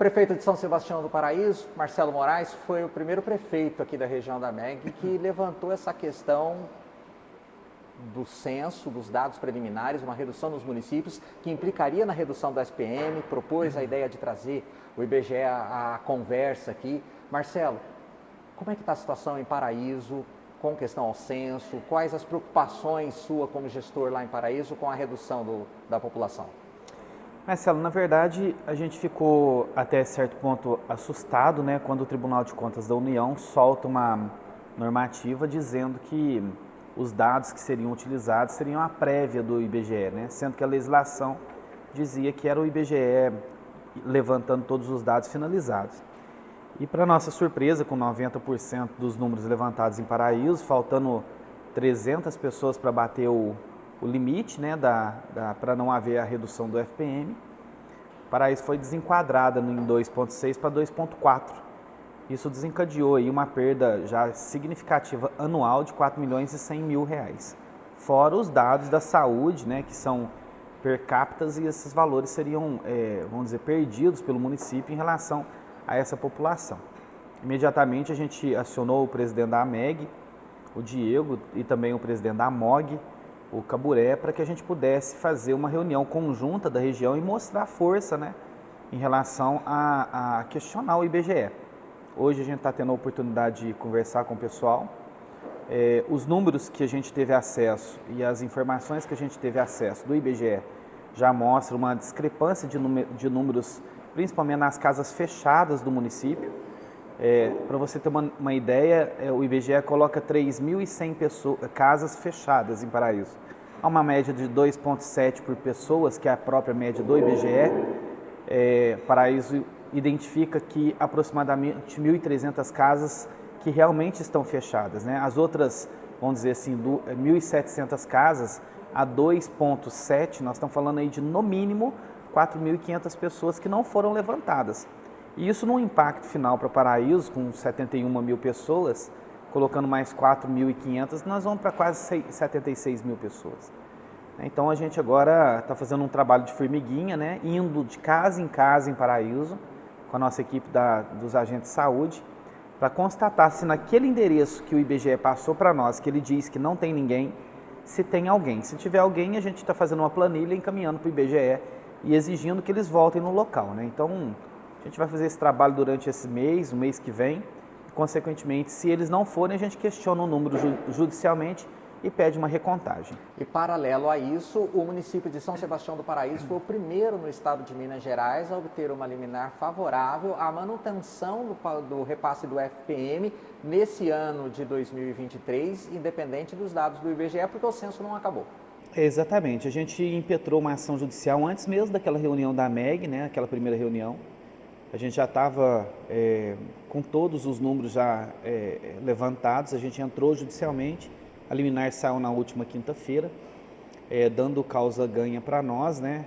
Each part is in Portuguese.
prefeito de São Sebastião do Paraíso, Marcelo Moraes, foi o primeiro prefeito aqui da região da MEG que levantou essa questão do censo, dos dados preliminares, uma redução nos municípios, que implicaria na redução do SPM, propôs a ideia de trazer o IBGE à conversa aqui. Marcelo, como é que está a situação em Paraíso com questão ao censo? Quais as preocupações sua como gestor lá em Paraíso com a redução da população? Marcelo, na verdade, a gente ficou até certo ponto assustado, né, quando o Tribunal de Contas da União solta uma normativa dizendo que os dados que seriam utilizados seriam a prévia do IBGE, né, sendo que a legislação dizia que era o IBGE levantando todos os dados finalizados. E para nossa surpresa, com 90% dos números levantados em Paraíso, faltando 300 pessoas para bater o limite, né, para não haver a redução do FPM, Paraíso foi desenquadrada em 2,6 para 2,4. Isso desencadeou aí uma perda já significativa anual de 4 milhões e 100 mil reais. Fora os dados da saúde, né, que são per capita, e esses valores seriam, vamos dizer, perdidos pelo município em relação a essa população. Imediatamente a gente acionou o presidente da AMEG, o Diego, e também o presidente da AMOG, o Caburé, para que a gente pudesse fazer uma reunião conjunta da região e mostrar força, né, em relação a questionar o IBGE. Hoje a gente está tendo a oportunidade de conversar com o pessoal. Os números que a gente teve acesso e as informações que a gente teve acesso do IBGE já mostram uma discrepância de números, principalmente nas casas fechadas do município. Para você ter uma ideia, o IBGE coloca 3.100 casas fechadas em Paraíso. Há uma média de 2,7 por pessoas, que é a própria média do IBGE. Paraíso identifica que aproximadamente 1.300 casas que realmente estão fechadas, né? As outras, vamos dizer assim, 1.700 casas, a 2,7, nós estamos falando aí de no mínimo 4.500 pessoas que não foram levantadas. E isso num impacto final para Paraíso, com 71 mil pessoas, colocando mais 4.500, nós vamos para quase 76 mil pessoas. Então a gente agora está fazendo um trabalho de formiguinha, né, indo de casa em Paraíso, com a nossa equipe dos agentes de saúde, para constatar se naquele endereço que o IBGE passou para nós, que ele diz que não tem ninguém, se tem alguém. Se tiver alguém, a gente está fazendo uma planilha, encaminhando para o IBGE e exigindo que eles voltem no local, né? Então a gente vai fazer esse trabalho durante esse mês, o mês que vem. Consequentemente, se eles não forem, a gente questiona o número judicialmente e pede uma recontagem. E paralelo a isso, o município de São Sebastião do Paraíso foi o primeiro no estado de Minas Gerais a obter uma liminar favorável à manutenção do repasse do FPM nesse ano de 2023, independente dos dados do IBGE, porque o censo não acabou. Exatamente. A gente impetrou uma ação judicial antes mesmo daquela reunião da MEG, né, aquela primeira reunião. A gente já estava com todos os números já levantados, a gente entrou judicialmente, a liminar saiu na última quinta-feira, dando causa ganha para nós, né,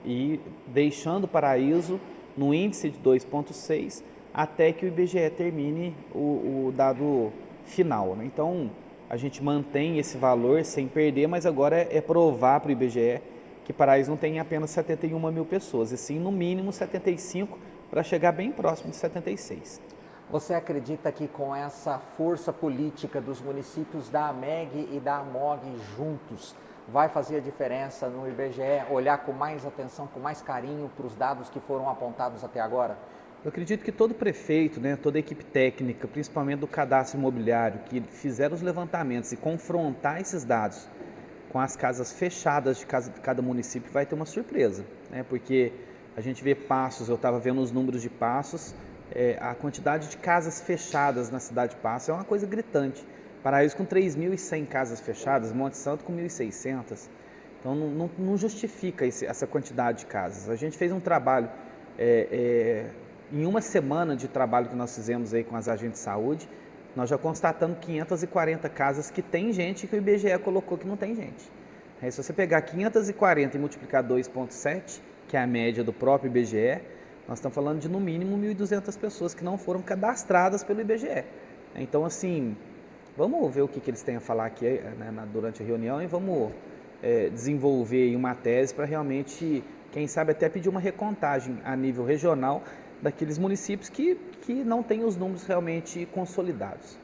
e deixando o Paraíso no índice de 2,6 até que o IBGE termine o dado final, né? Então a gente mantém esse valor sem perder, mas agora é provar para o IBGE que Paraíso não tem apenas 71 mil pessoas, e sim no mínimo 75, para chegar bem próximo de 76. Você acredita que com essa força política dos municípios da AMEG e da AMOG juntos, vai fazer a diferença no IBGE olhar com mais atenção, com mais carinho para os dados que foram apontados até agora? Eu acredito que todo prefeito, né, toda a equipe técnica, principalmente do cadastro imobiliário, que fizeram os levantamentos e confrontar esses dados com as casas fechadas de cada município, vai ter uma surpresa, né? Porque a gente vê Passos, eu estava vendo os números de Passos, a quantidade de casas fechadas na cidade de Passos é uma coisa gritante. Paraíso com 3.100 casas fechadas, Monte Santo com 1.600. Então não justifica essa quantidade de casas. A gente fez um trabalho, em uma semana de trabalho que nós fizemos aí com as agentes de saúde, nós já constatamos 540 casas que tem gente que o IBGE colocou que não tem gente. Aí, se você pegar 540 e multiplicar 2,7, que é a média do próprio IBGE, nós estamos falando de no mínimo 1.200 pessoas que não foram cadastradas pelo IBGE. Então, assim, vamos ver o que eles têm a falar aqui, né, durante a reunião, e vamos desenvolver uma tese para realmente, quem sabe até pedir uma recontagem a nível regional, daqueles municípios que não têm os números realmente consolidados.